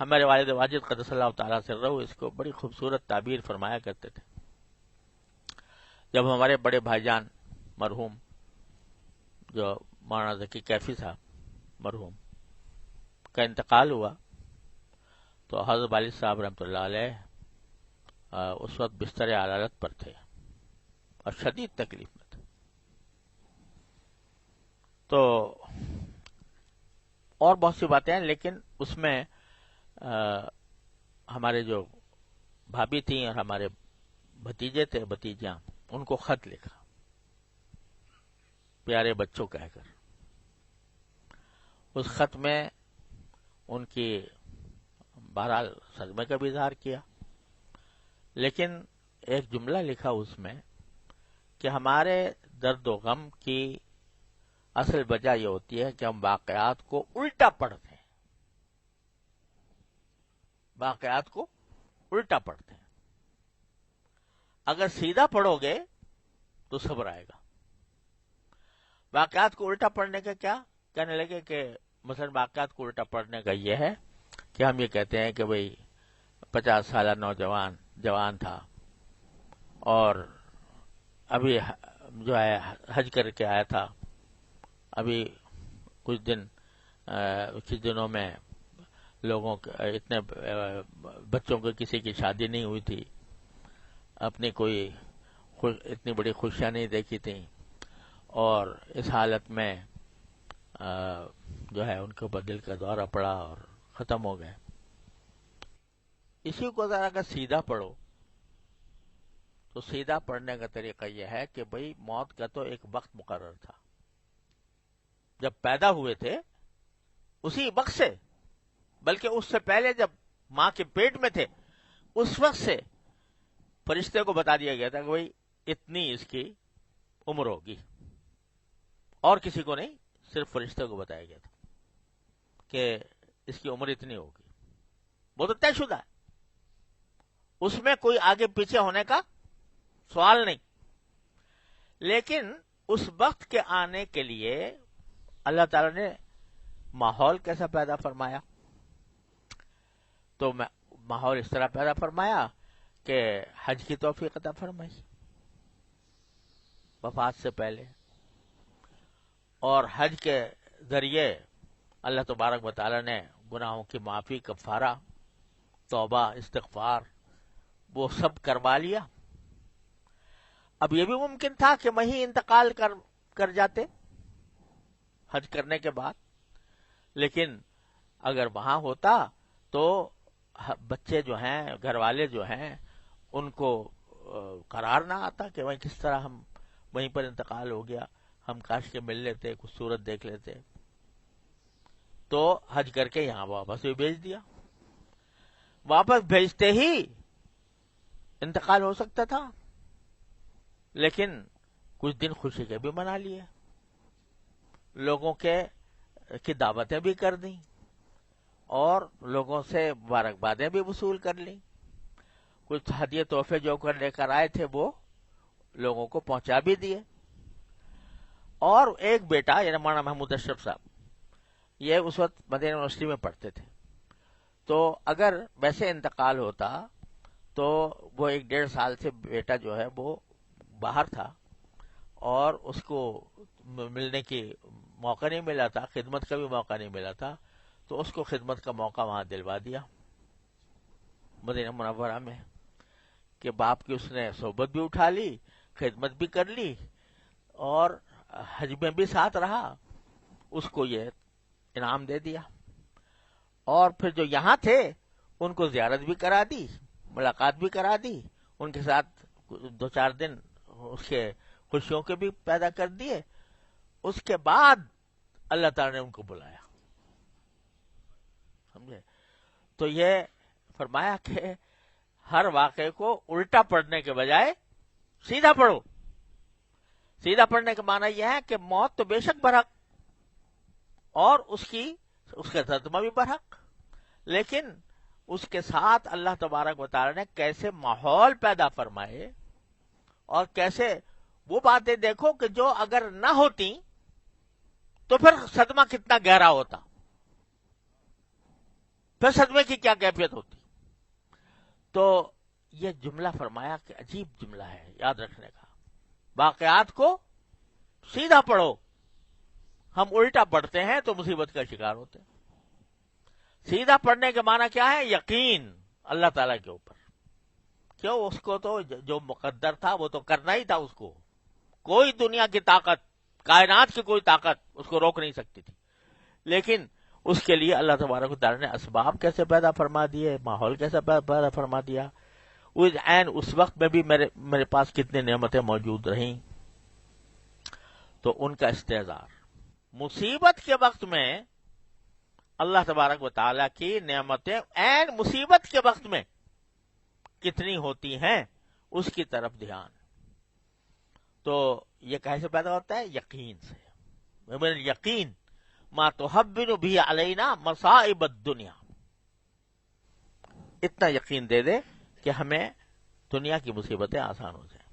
ہمارے والد واجد قدس اللہ تعالیٰ سرہ اس کو بڑی خوبصورت تعبیر فرمایا کرتے تھے. جب ہمارے بڑے بھائی جان مرحوم جو مولانا ذکی کیفی صاحب مرحوم کا انتقال ہوا تو حضرت والد صاحب رحمۃ اللہ علیہ اس وقت بستر عدالت پر تھے اور شدید تکلیف میں تھے. تو اور بہت سی باتیں ہیں، لیکن اس میں ہمارے جو بھابھی تھیں اور ہمارے بھتیجے تھے بھتیجیاں، ان کو خط لکھا پیارے بچوں کہہ کر. اس خط میں ان کی بہرحال صدمے کا بھی اظہار کیا، لیکن ایک جملہ لکھا اس میں کہ ہمارے درد و غم کی اصل وجہ یہ ہوتی ہے کہ ہم واقعات کو الٹا پڑھتے ہیں. واقعات کو الٹا پڑھتے ہیں. اگر سیدھا پڑھو گے تو صبر آئے گا. واقعات کو الٹا پڑھنے کا کیا کہنے لگے کہ مثلا واقعات کو الٹا پڑھنے کا یہ ہے کہ ہم یہ کہتے ہیں کہ بھئی 50 سالہ نوجوان جوان تھا اور ابھی جو ہے حج کر کے آیا تھا، ابھی کچھ دنوں میں لوگوں اتنے بچوں کو کسی کی شادی نہیں ہوئی تھی، اپنی کوئی اتنی بڑی خوشیاں نہیں دیکھی تھیں، اور اس حالت میں جو ہے ان کے اوپر دل کا دورہ پڑا اور ختم ہو گئے. اسی کو ذرا اگر سیدھا پڑھو تو سیدھا پڑھنے کا طریقہ یہ ہے کہ بھئی موت کا تو ایک وقت مقرر تھا. جب پیدا ہوئے تھے اسی وقت سے، بلکہ اس سے پہلے جب ماں کے پیٹ میں تھے اس وقت سے فرشتے کو بتا دیا گیا تھا کہ بھئی اتنی اس کی عمر ہوگی، اور کسی کو نہیں، صرف فرشتے کو بتایا گیا تھا کہ اس کی عمر اتنی ہوگی. وہ تو طے شدہ ہے، اس میں کوئی آگے پیچھے ہونے کا سوال نہیں. لیکن اس وقت کے آنے کے لیے اللہ تعالی نے ماحول کیسا پیدا فرمایا؟ تو ماحول اس طرح پیدا فرمایا کہ حج کی توفیق عطا فرمائی وفات سے پہلے، اور حج کے ذریعے اللہ تبارک و تعالی نے گناہوں کی معافی، کفارہ، توبہ، استغفار وہ سب کروا لیا. اب یہ بھی ممکن تھا کہ وہیں انتقال کر جاتے حج کرنے کے بعد، لیکن اگر وہاں ہوتا تو بچے جو ہیں، گھر والے جو ہیں، ان کو قرار نہ آتا کہ وہیں کس طرح ہم وہیں پر انتقال ہو گیا، ہم کاش کے مل لیتے، کچھ صورت دیکھ لیتے. تو حج کر کے یہاں واپس بھی بھیج دیا. واپس بھیجتے ہی انتقال ہو سکتا تھا، لیکن کچھ دن خوشی کے بھی منا لیے، لوگوں کی دعوتیں بھی کر دیں اور لوگوں سے مبارکبادیں بھی وصول کر لیں. کچھ ہدیے تحفے جو کر لے کر آئے تھے وہ لوگوں کو پہنچا بھی دیے. اور ایک بیٹا یعنی مولانا محمود اشرف صاحب، یہ اس وقت مدینہ یونیورسٹی میں پڑھتے تھے، تو اگر ویسے انتقال ہوتا تو وہ 1-1.5 سال سے بیٹا جو ہے وہ باہر تھا اور اس کو ملنے کی موقع نہیں ملا تھا، خدمت کا بھی موقع نہیں ملا تھا، تو اس کو خدمت کا موقع وہاں دلوا دیا مدینہ منورہ میں، کہ باپ کی اس نے صحبت بھی اٹھا لی، خدمت بھی کر لی اور حج میں بھی ساتھ رہا. اس کو یہ انعام دے دیا. اور پھر جو یہاں تھے ان کو زیارت بھی کرا دی، ملاقات بھی کرا دی، ان کے ساتھ 2-4 دن اس کے خوشیوں کے بھی پیدا کر دیے. اس کے بعد اللہ تعالی نے ان کو بلایا، سمجھے؟ تو یہ فرمایا کہ ہر واقعے کو الٹا پڑھنے کے بجائے سیدھا پڑھو. سیدھا پڑھنے کا معنی یہ ہے کہ موت تو بے شک برحق اور اس کا صدمہ بھی برحق، لیکن اس کے ساتھ اللہ تبارک و تعالی نے کیسے ماحول پیدا فرمائے اور کیسے وہ باتیں دیکھو کہ جو اگر نہ ہوتی تو پھر صدمہ کتنا گہرا ہوتا. پھر صدمے کی کیا کیفیت ہوتی. تو یہ جملہ فرمایا کہ عجیب جملہ ہے یاد رکھنے کا. واقعات کو سیدھا پڑھو، ہم الٹا پڑھتے ہیں تو مصیبت کا شکار ہوتے ہیں. سیدھا پڑھنے کے معنی کیا ہے؟ یقین اللہ تعالیٰ کے اوپر. کیوں؟ اس کو تو جو مقدر تھا وہ تو کرنا ہی تھا. اس کو کوئی دنیا کی طاقت، کائنات کی کوئی طاقت اس کو روک نہیں سکتی تھی. لیکن اس کے لیے اللہ تبارک و تعالیٰ نے اسباب کیسے پیدا فرما دیے، ماحول کیسے پیدا فرما دیا. اس وقت میں بھی میرے پاس کتنی نعمتیں موجود رہیں. تو ان کا استحضار مصیبت کے وقت میں اللہ تبارک و تعالیٰ کی نعمتیں عین مصیبت کے وقت میں کتنی ہوتی ہیں اس کی طرف دھیان. تو یہ کیسے پیدا ہوتا ہے؟ یقین سے. یقین ما تحبن بھی علینا مصائب الدنیا. اتنا یقین دے دے کہ ہمیں دنیا کی مصیبتیں آسان ہو جائیں.